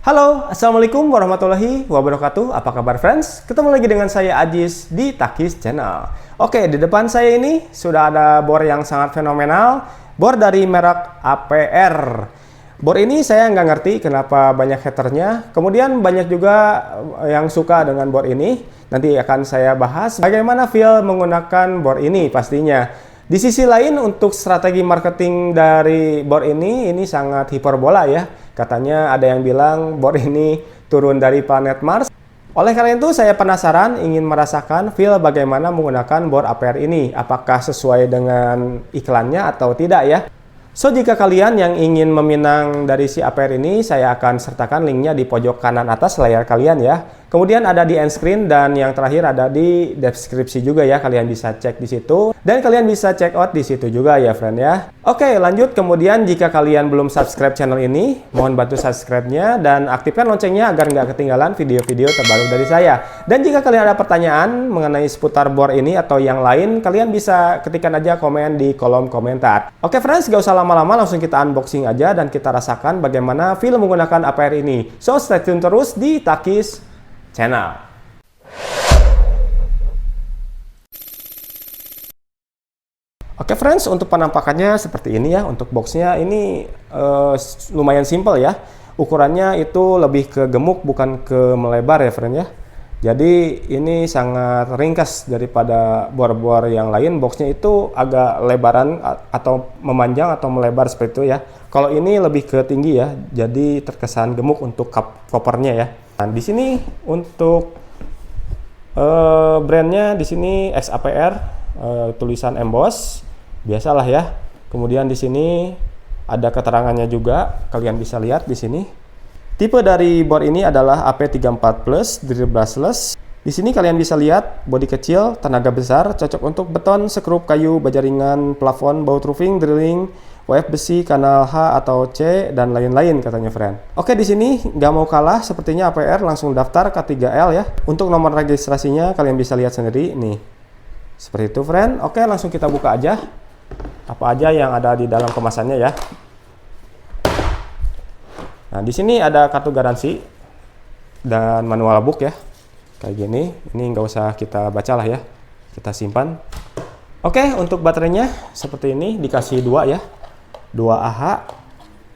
Halo, Assalamualaikum warahmatullahi wabarakatuh. Apa kabar friends? Ketemu lagi dengan saya Ajis di Takis Channel. Oke, di depan saya ini sudah ada bor yang sangat fenomenal. Bor dari merek APR. Bor ini saya nggak ngerti kenapa banyak haternya. Kemudian banyak juga yang suka dengan bor ini. Nanti akan saya bahas bagaimana feel menggunakan bor ini pastinya. Di sisi lain untuk strategi marketing dari bor ini sangat hiperbola ya. Katanya ada yang bilang bor ini turun dari planet Mars. Oleh karena itu saya penasaran ingin merasakan feel bagaimana menggunakan bor APR ini. Apakah sesuai dengan iklannya atau tidak ya. So jika kalian yang ingin meminang dari si APR ini, saya akan sertakan linknya di pojok kanan atas layar kalian ya. Kemudian ada di end screen dan yang terakhir ada di deskripsi juga ya. Kalian bisa cek di situ dan kalian bisa check out di situ juga ya friend ya. Oke lanjut, kemudian jika kalian belum subscribe channel ini, mohon bantu subscribe-nya dan aktifkan loncengnya agar nggak ketinggalan video-video terbaru dari saya. Dan jika kalian ada pertanyaan mengenai seputar bor ini atau yang lain, kalian bisa ketikkan aja komen di kolom komentar. Oke friends, gak usah lama-lama, langsung kita unboxing aja dan kita rasakan bagaimana feel menggunakan APR ini. So stay tune terus di Takis Channel. Oke friends, untuk penampakannya seperti ini ya. Untuk boxnya ini lumayan simple ya. Ukurannya itu lebih ke gemuk bukan ke melebar ya friend ya. Jadi ini sangat ringkas daripada bor-bor yang lain. Boxnya itu agak lebaran atau memanjang atau melebar seperti itu ya. Kalau ini lebih ke tinggi ya. Jadi terkesan gemuk untuk kopernya ya. Nah, di sini untuk brandnya di sini XAPR, tulisan emboss, biasalah ya. Kemudian di sini ada keterangannya juga, kalian bisa lihat di sini. Tipe dari bor ini adalah AP34 Plus drill brushless. Di sini kalian bisa lihat bodi kecil, tenaga besar, cocok untuk beton, sekrup kayu, baja ringan, plafon, baut roofing, drilling, WF besi, kanal H atau C dan lain-lain katanya friend. Oke, di sini nggak mau kalah, sepertinya APR langsung daftar K3L ya. Untuk nomor registrasinya kalian bisa lihat sendiri nih. Seperti itu friend. Oke, langsung kita buka aja. Apa aja yang ada di dalam kemasannya ya. Nah, di sini ada kartu garansi dan manual book ya. Kayak gini. Ini nggak usah kita baca lah ya. Kita simpan. Oke, untuk baterainya seperti ini dikasih 2 ya. 2 AH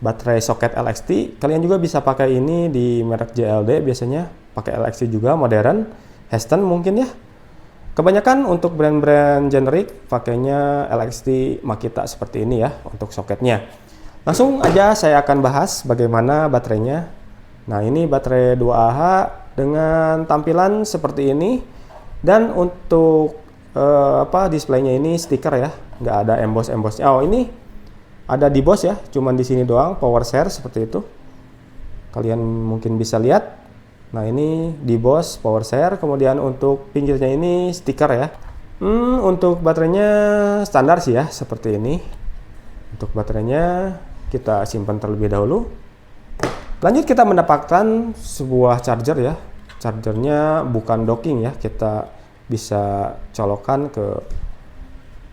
baterai soket LXT. Kalian juga bisa pakai ini di merek JLD biasanya. Pakai LXT juga modern. Heston mungkin ya. Kebanyakan untuk brand-brand generik pakainya LXT Makita seperti ini ya untuk soketnya. Langsung aja saya akan bahas bagaimana baterainya. Nah, ini baterai 2AH dengan tampilan seperti ini. Dan untuk displaynya ini stiker ya, nggak ada emboss-embossnya. Oh, ini ada di boss ya, cuman di sini doang, power share seperti itu. Kalian mungkin bisa lihat. Nah, ini di boss power share, kemudian untuk pinggirnya ini stiker ya. Untuk baterainya standar sih ya, seperti ini. Untuk baterainya kita simpan terlebih dahulu. Lanjut kita mendapatkan sebuah charger ya. Chargernya bukan docking ya, kita bisa colokkan ke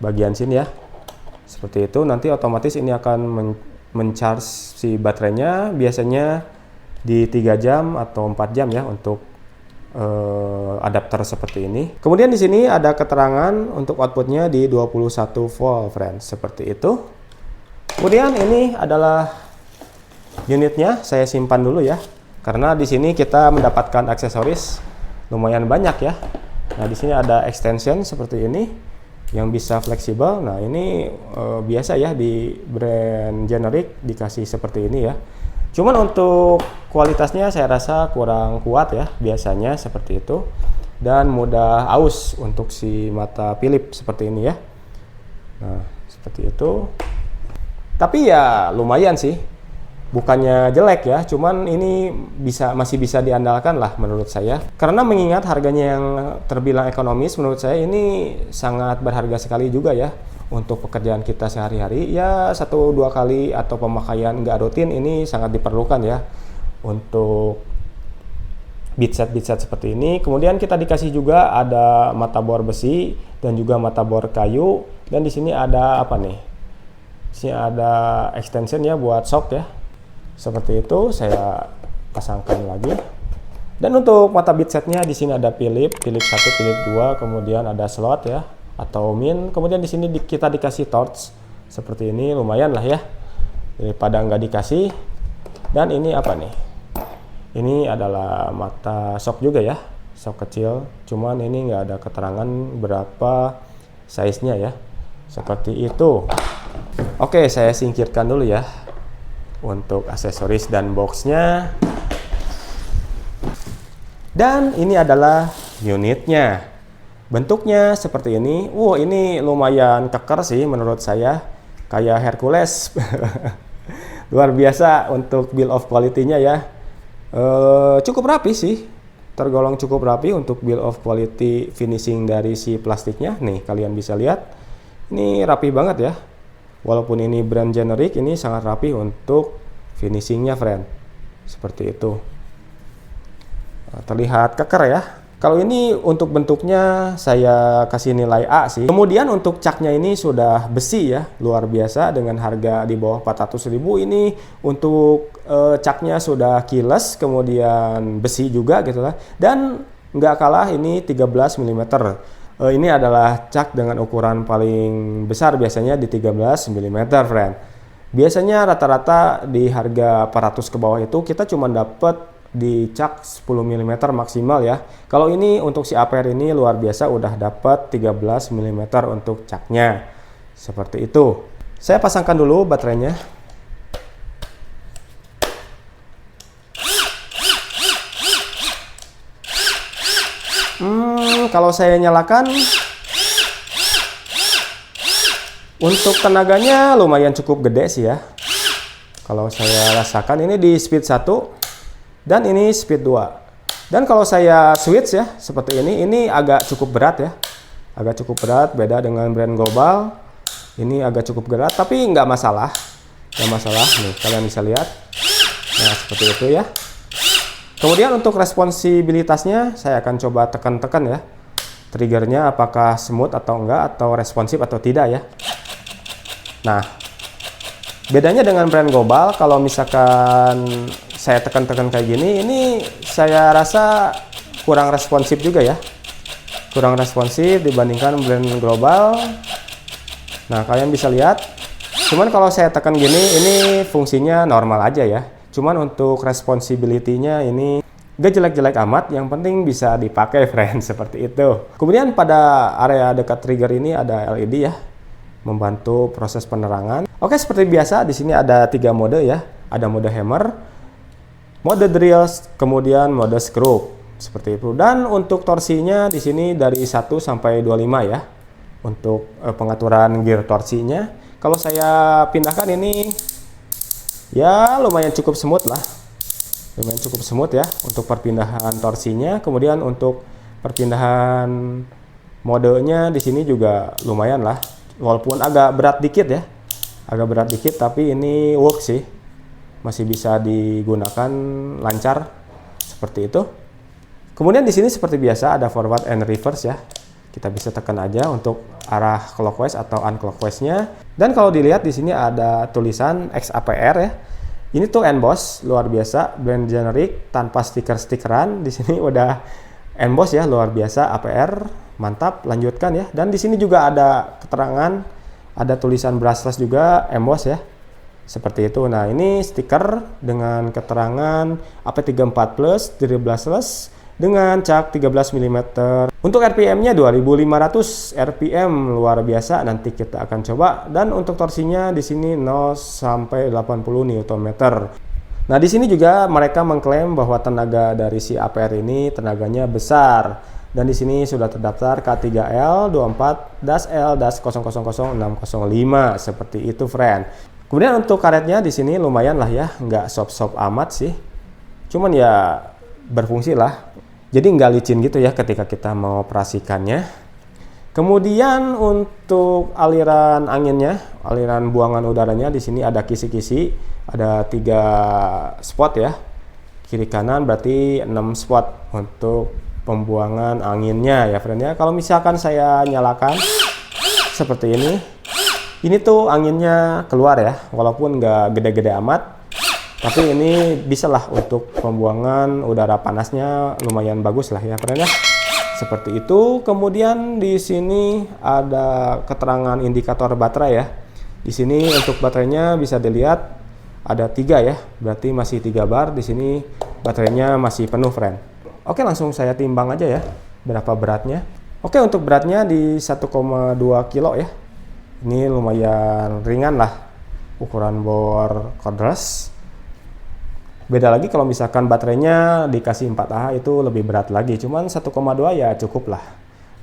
bagian sini ya. Seperti itu, nanti otomatis ini akan men-charge si baterainya biasanya di 3 jam atau 4 jam ya untuk adapter seperti ini. Kemudian di sini ada keterangan untuk outputnya di 21 volt friends, seperti itu. Kemudian ini adalah unitnya, saya simpan dulu ya. Karena di sini kita mendapatkan aksesoris lumayan banyak ya. Nah, di sini ada extension seperti ini yang bisa fleksibel. Nah, ini biasa ya di brand generik dikasih seperti ini ya. Cuman untuk kualitasnya saya rasa kurang kuat ya, biasanya seperti itu. Dan mudah aus untuk si mata Philips seperti ini ya. Nah, seperti itu. Tapi ya lumayan sih. Bukannya jelek ya, cuman ini masih bisa diandalkan lah menurut saya. Karena mengingat harganya yang terbilang ekonomis, menurut saya ini sangat berharga sekali juga ya. Untuk pekerjaan kita sehari-hari, ya 1-2 kali atau pemakaian nggak rutin ini sangat diperlukan ya. Untuk beadset seperti ini. Kemudian kita dikasih juga ada mata bor besi dan juga mata bor kayu. Dan di sini ada apa nih? Di sini ada extension ya buat shock ya. Seperti itu, saya pasangkan lagi. Dan untuk mata bit setnya di sini ada Philips 1, Philips 2, kemudian ada slot ya atau min. Kemudian di sini kita dikasih torch seperti ini, lumayan lah ya daripada nggak dikasih. Dan ini apa nih? Ini adalah mata shock juga ya, shock kecil. Cuman ini nggak ada keterangan berapa size-nya ya. Seperti itu. Oke, saya singkirkan dulu ya untuk aksesoris dan boxnya. Dan ini adalah unitnya. Bentuknya seperti ini. Ini lumayan keker sih menurut saya. Kayak Hercules. Luar biasa untuk build of quality-nya ya. Cukup rapi sih. Tergolong cukup rapi untuk build of quality finishing dari si plastiknya. Nih, kalian bisa lihat. Ini rapi banget ya. Walaupun ini brand generik, ini sangat rapi untuk finishingnya, friend. Seperti itu. Terlihat keker ya. Kalau ini untuk bentuknya saya kasih nilai A sih. Kemudian untuk caknya ini sudah besi ya, luar biasa dengan harga di bawah 400.000. Ini untuk caknya sudah keyless, kemudian besi juga gitu lah. Dan nggak kalah ini 13 mm. Ini adalah cak dengan ukuran paling besar, biasanya di 13 mm, friend. Biasanya rata-rata di harga 400 ke bawah itu kita cuma dapat di cak 10 mm maksimal ya. Kalau ini untuk si APR ini luar biasa, udah dapat 13 mm untuk caknya. Seperti itu. Saya pasangkan dulu baterainya. Kalau saya nyalakan, untuk tenaganya lumayan cukup gede sih ya. Kalau saya rasakan ini di speed 1 dan ini speed 2. Dan kalau saya switch ya seperti ini agak cukup berat ya. Agak cukup berat, beda dengan brand global. Ini agak cukup berat tapi nggak masalah. Nggak masalah, nih kalian bisa lihat. Nah seperti itu ya. Kemudian untuk responsibilitasnya saya akan coba tekan-tekan ya. Triggernya apakah smooth atau enggak, atau responsif atau tidak ya. Nah, bedanya dengan brand global, kalau misalkan saya tekan-tekan kayak gini, ini saya rasa kurang responsif juga ya. Kurang responsif dibandingkan brand global. Nah, kalian bisa lihat. Cuman kalau saya tekan gini, ini fungsinya normal aja ya. Cuman untuk responsibility-nya ini gak jelek-jelek amat, yang penting bisa dipakai, friend, seperti itu. Kemudian pada area dekat trigger ini ada LED ya, membantu proses penerangan. Oke, seperti biasa di sini ada 3 mode ya. Ada mode hammer, mode drill, kemudian mode screw, seperti itu. Dan untuk torsinya di sini dari 1 sampai 25 ya. Untuk pengaturan gear torsinya. Kalau saya pindahkan ini ya lumayan cukup smooth lah. Lumayan cukup smooth ya untuk perpindahan torsinya. Kemudian untuk perpindahan modenya di sini juga lumayan lah. Walaupun agak berat dikit ya. Agak berat dikit tapi ini work sih. Masih bisa digunakan lancar seperti itu. Kemudian di sini seperti biasa ada forward and reverse ya. Kita bisa tekan aja untuk arah clockwise atau unclockwise-nya. Dan kalau dilihat di sini ada tulisan XAPR ya. Ini tuh emboss, luar biasa, brand generik tanpa stiker-stikeran. Di sini udah emboss ya, luar biasa, APR, mantap. Lanjutkan ya. Dan di sini juga ada keterangan, ada tulisan brushless juga, emboss ya, seperti itu. Nah ini stiker dengan keterangan AP34 Plus, dari brushless dengan cak 13 mm. Untuk RPM-nya 2500 RPM, luar biasa. Nanti kita akan coba. Dan untuk torsinya di sini 0 sampai 80 Nm. Nah, di sini juga mereka mengklaim bahwa tenaga dari si APR ini tenaganya besar. Dan di sini sudah terdaftar K3L24-L-000605 seperti itu, friend. Kemudian untuk karetnya di sini lumayan lah ya, nggak sop-sop amat sih. Cuman ya berfungsi lah. Jadi nggak licin gitu ya ketika kita mengoperasikannya. Kemudian untuk aliran anginnya, aliran buangan udaranya di sini ada kisi-kisi, ada 3 spot ya. Kiri kanan berarti 6 spot untuk pembuangan anginnya ya, friend ya. Kalau misalkan saya nyalakan seperti ini tuh anginnya keluar ya, walaupun nggak gede-gede amat. Tapi ini bisa lah untuk pembuangan udara panasnya lumayan bagus lah ya friend ya. Seperti itu. Kemudian di sini ada keterangan indikator baterai ya. Di sini untuk baterainya bisa dilihat ada 3 ya. Berarti masih 3 bar. Di sini baterainya masih penuh friend. Oke, langsung saya timbang aja ya berapa beratnya. Oke, untuk beratnya di 1,2 kilo ya. Ini lumayan ringan lah ukuran bor cordless. Beda lagi kalau misalkan baterainya dikasih 4Ah itu lebih berat lagi. Cuman 1,2 ya cukup lah.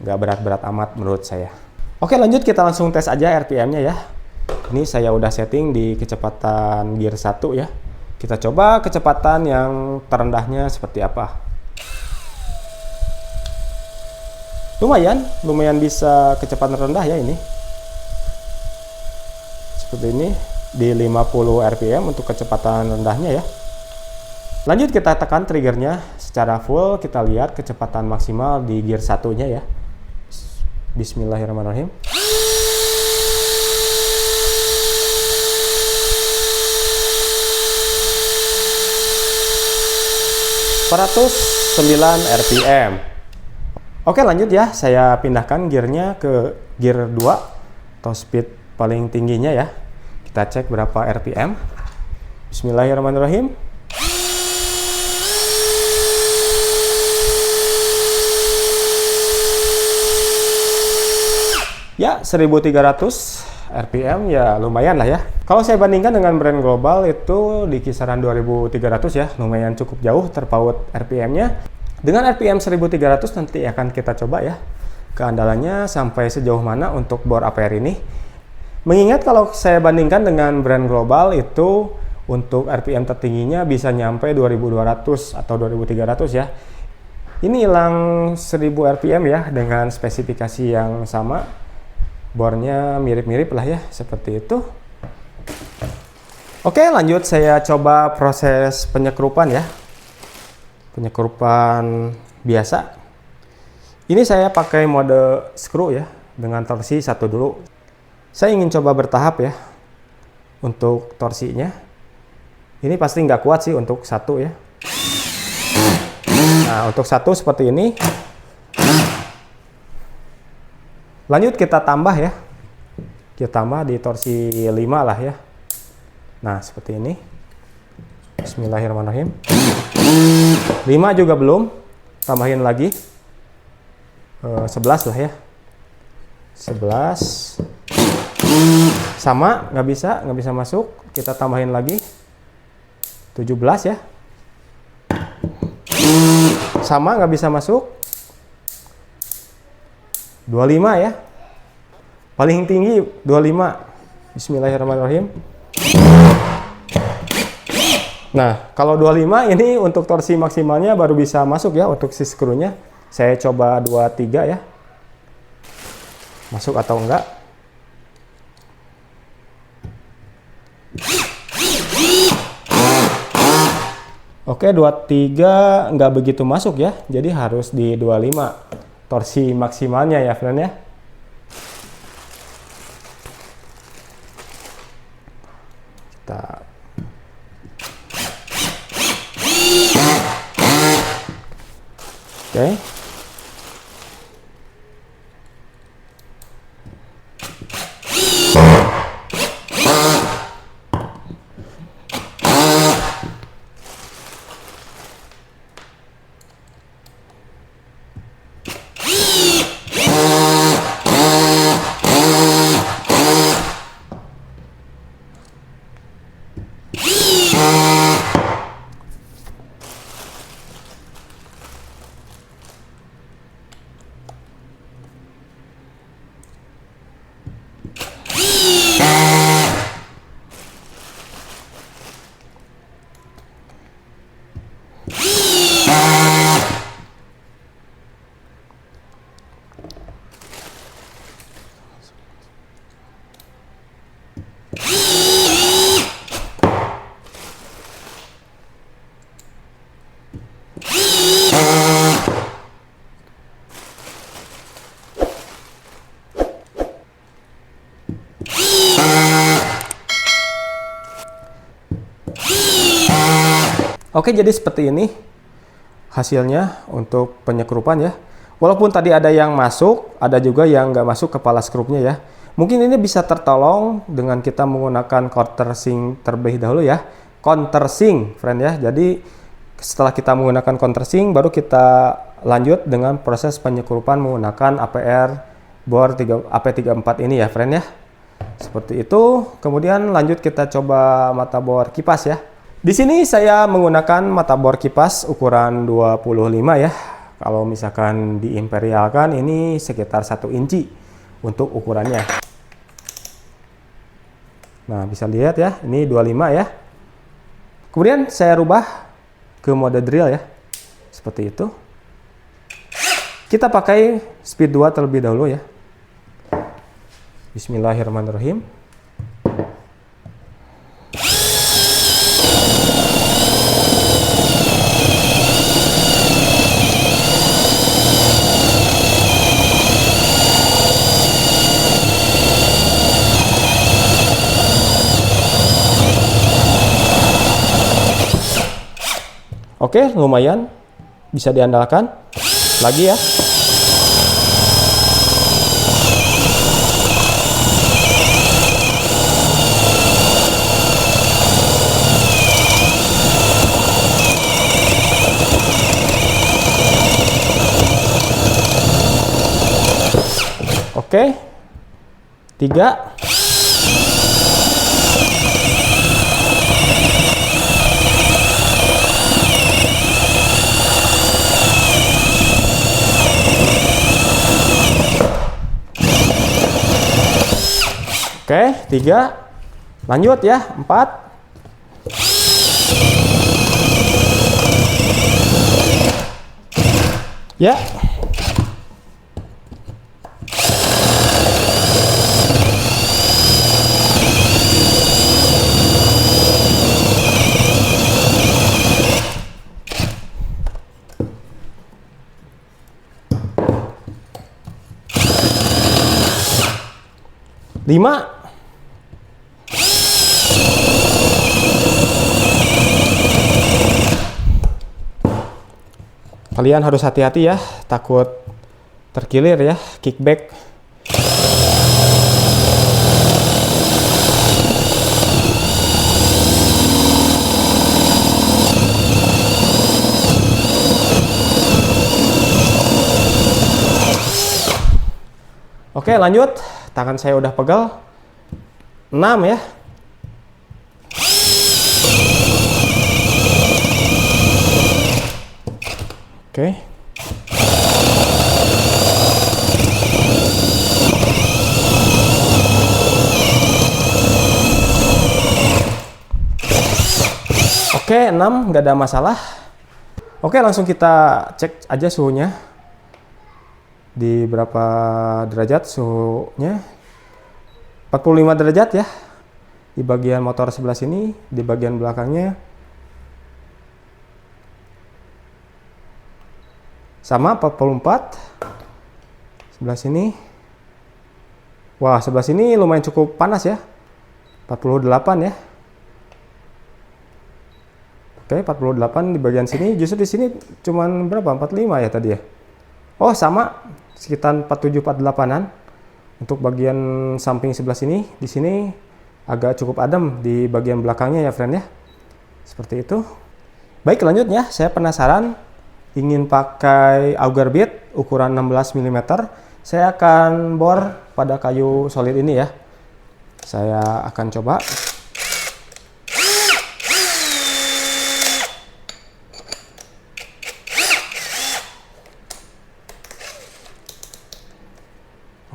Nggak berat-berat amat menurut saya. Oke, lanjut kita langsung tes aja RPM-nya ya. Ini saya udah setting di kecepatan gear 1 ya. Kita coba kecepatan yang terendahnya seperti apa. Lumayan bisa kecepatan rendah ya ini. Seperti ini di 50 rpm untuk kecepatan rendahnya ya. Lanjut kita tekan triggernya secara full, kita lihat kecepatan maksimal di gear 1-nya ya. Bismillahirrahmanirrahim. rpm. Oke, lanjut ya, saya pindahkan gearnya ke gear 2 atau speed paling tingginya ya. Kita cek berapa rpm. Bismillahirrahmanirrahim. Ya, 1300 rpm ya lumayan lah ya. Kalau saya bandingkan dengan brand global itu di kisaran 2300 ya, lumayan cukup jauh terpaut rpm-nya. Dengan rpm 1300 nanti akan kita coba ya keandalannya sampai sejauh mana untuk bor APR ini. Mengingat kalau saya bandingkan dengan brand global itu untuk RPM tertingginya bisa nyampe 2200 atau 2300 ya. Ini hilang 1000 RPM ya dengan spesifikasi yang sama. Bornya mirip-mirip lah ya, seperti itu. Oke, lanjut saya coba proses penyekrupan ya. Penyekrupan biasa. Ini saya pakai mode screw ya dengan torsi 1 dulu. Saya ingin coba bertahap ya untuk torsinya. Ini pasti nggak kuat sih untuk 1 ya. Nah, untuk 1 seperti ini. Lanjut kita tambah ya. Kita tambah di torsi 5 lah ya. Nah, seperti ini. Bismillahirrahmanirrahim. 5 juga belum. Tambahin lagi. 11 lah ya. 11. Sama, nggak bisa masuk. Kita tambahin lagi 17 ya. Sama, nggak bisa masuk. 25 ya. Paling tinggi 25. Bismillahirrahmanirrahim. Nah, kalau 25 ini untuk torsi maksimalnya baru bisa masuk ya untuk si skrunya. Saya coba 23 ya. Masuk atau enggak? Oke, 23 nggak begitu masuk ya. Jadi harus di 25 torsi maksimalnya ya, friend ya. Kita Oke. Oke, jadi seperti ini hasilnya untuk penyekrupan ya. Walaupun tadi ada yang masuk, ada juga yang nggak masuk kepala skrupnya ya. Mungkin ini bisa tertolong dengan kita menggunakan countersink terlebih dahulu ya. Countersink, friend ya. Jadi setelah kita menggunakan countersink, baru kita lanjut dengan proses penyekrupan menggunakan APR bor AP34 ini ya, friend ya. Seperti itu. Kemudian lanjut kita coba mata bor kipas ya. Di sini saya menggunakan mata bor kipas ukuran 25 ya. Kalau misalkan di Imperial kan ini sekitar 1 inci untuk ukurannya. Nah, bisa lihat ya, ini 25 ya. Kemudian saya rubah ke mode drill ya. Seperti itu. Kita pakai speed 2 terlebih dahulu ya. Bismillahirrahmanirrahim. Oke, lumayan bisa diandalkan. Lagi ya. Oke. 3. Oke, 3. Lanjut ya, 4. Ya. Lima. Kalian harus hati-hati ya, takut terkilir ya, kickback. Oke, lanjut. Tangan saya udah pegal. 6 ya. Oke. Oke, 6 nggak ada masalah. Oke, langsung kita cek aja suhunya. Di berapa derajat suhunya? 45 derajat ya. Di bagian motor sebelah sini, di bagian belakangnya sama 44. Sebelah sini. Wah, sebelah sini lumayan cukup panas ya. 48 ya. Oke, 48 di bagian sini. Justru di sini cuman berapa? 45 ya tadi ya. Oh, sama sekitar 47-48-an. Untuk bagian samping sebelah sini, di sini agak cukup adem di bagian belakangnya ya, friend ya. Seperti itu. Baik, lanjutnya saya penasaran ingin pakai auger bit ukuran 16 mm. Saya akan bor pada kayu solid ini ya. Saya akan coba.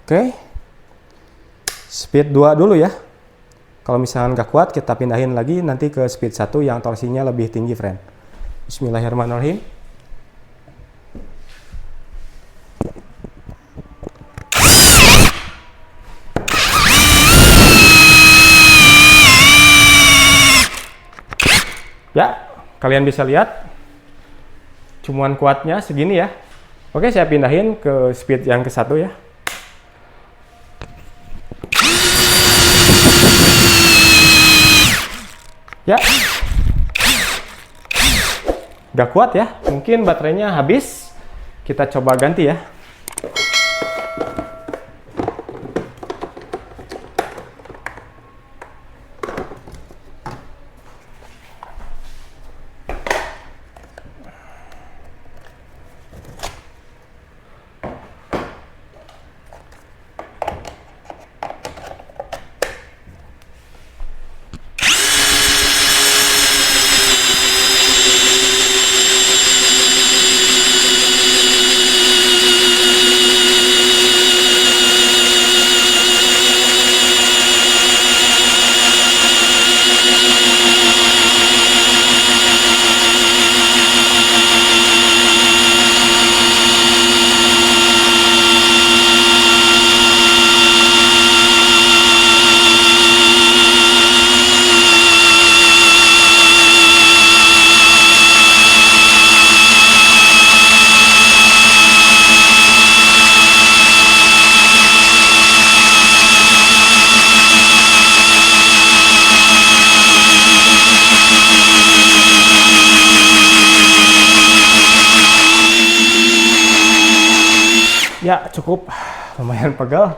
Oke. Speed 2 dulu ya. Kalau misalnya nggak kuat, kita pindahin lagi nanti ke speed 1 yang torsinya lebih tinggi, friend. Bismillahirrahmanirrahim. Ya, kalian bisa lihat cuman kuatnya segini ya. Oke, saya pindahin ke speed yang ke-1 ya. Ya. Gak kuat ya, mungkin baterainya habis. Kita coba ganti ya. Ya, cukup. Lumayan pegal.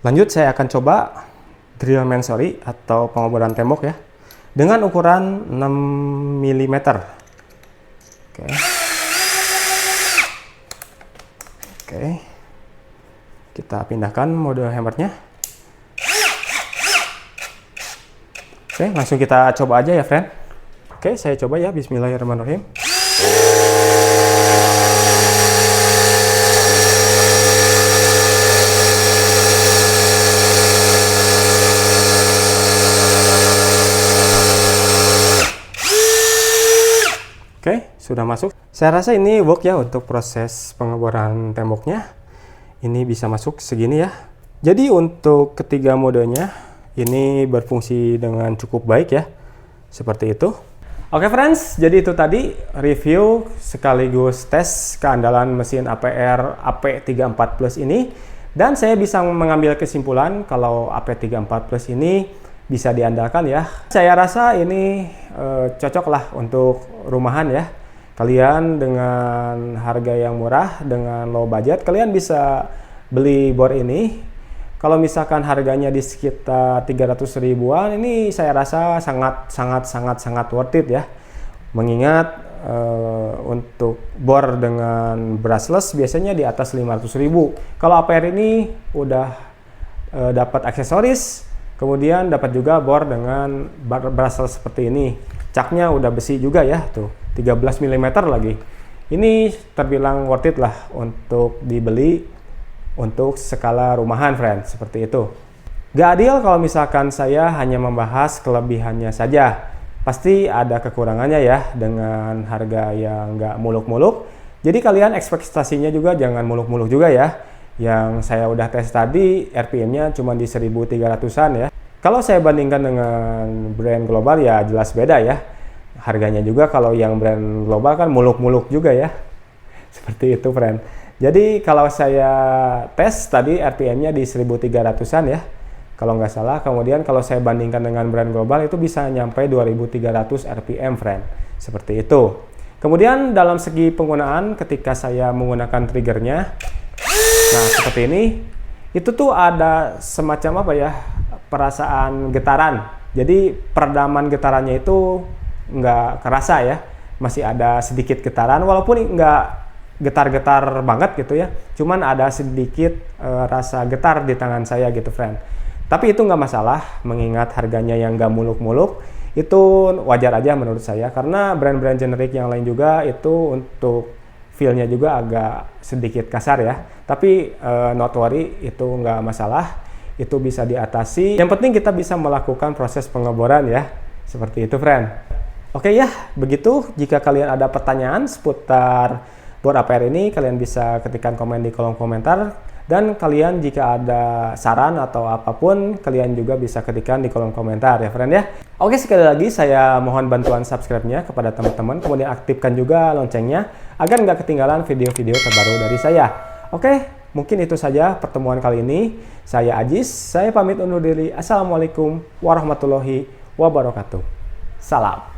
Lanjut, saya akan coba drill mansori atau pengeboran tembok ya. Dengan ukuran 6 mm. Oke. Oke. Kita pindahkan mode hammernya. Oke, langsung kita coba aja ya, friend. Oke, saya coba ya. Bismillahirrahmanirrahim. Oke, sudah masuk. Saya rasa ini work ya untuk proses pengeboran temboknya. Ini bisa masuk segini ya. Jadi untuk ketiga modenya ini berfungsi dengan cukup baik ya. Seperti itu. Oke friends, jadi itu tadi review sekaligus tes keandalan mesin APR AP34 Plus ini. Dan saya bisa mengambil kesimpulan kalau AP34 Plus ini bisa diandalkan ya. Saya rasa ini cocok lah untuk rumahan ya. Kalian dengan harga yang murah, dengan low budget, kalian bisa beli bor ini. Kalau misalkan harganya di sekitar 300 ribuan, ini saya rasa sangat worth it ya. Mengingat untuk bor dengan brushless biasanya di atas 500 ribu. Kalau APR ini udah dapat aksesoris, kemudian dapat juga bor dengan brushless seperti ini. Caknya udah besi juga ya, tuh 13 mm lagi. Ini terbilang worth it lah untuk dibeli untuk skala rumahan, friend, seperti itu. Gak adil kalau misalkan saya hanya membahas kelebihannya saja. Pasti ada kekurangannya ya dengan harga yang gak muluk-muluk. Jadi kalian ekspektasinya juga jangan muluk-muluk juga ya. Yang saya udah tes tadi RPM-nya cuma di 1300-an ya. Kalau saya bandingkan dengan brand global ya jelas beda ya. Harganya juga kalau yang brand global kan muluk-muluk juga ya. Seperti itu, friend. Jadi kalau saya tes tadi RPM-nya di 1300-an ya. Kalau nggak salah. Kemudian kalau saya bandingkan dengan brand global itu bisa nyampe 2300 RPM, friend. Seperti itu. Kemudian dalam segi penggunaan ketika saya menggunakan triggernya, nah seperti ini, itu tuh ada semacam apa ya, perasaan getaran. Jadi peredaman getarannya itu nggak kerasa ya, masih ada sedikit getaran walaupun nggak getar-getar banget gitu ya, cuman ada sedikit rasa getar di tangan saya gitu, friend. Tapi itu nggak masalah mengingat harganya yang nggak muluk-muluk, itu wajar aja menurut saya karena brand-brand generik yang lain juga itu untuk feel-nya juga agak sedikit kasar ya, tapi not worry, itu nggak masalah, itu bisa diatasi. Yang penting kita bisa melakukan proses pengeboran ya, seperti itu, friend. Oke ya, begitu. Jika kalian ada pertanyaan seputar bor APR ini, kalian bisa ketikkan komen di kolom komentar. Dan kalian jika ada saran atau apapun, kalian juga bisa ketikkan di kolom komentar ya, friend ya. Oke, sekali lagi saya mohon bantuan subscribe-nya kepada teman-teman, kemudian aktifkan juga loncengnya agar nggak ketinggalan video-video terbaru dari saya. Oke, mungkin itu saja pertemuan kali ini. Saya Ajis, saya pamit undur diri. Assalamualaikum warahmatullahi wabarakatuh. Salam.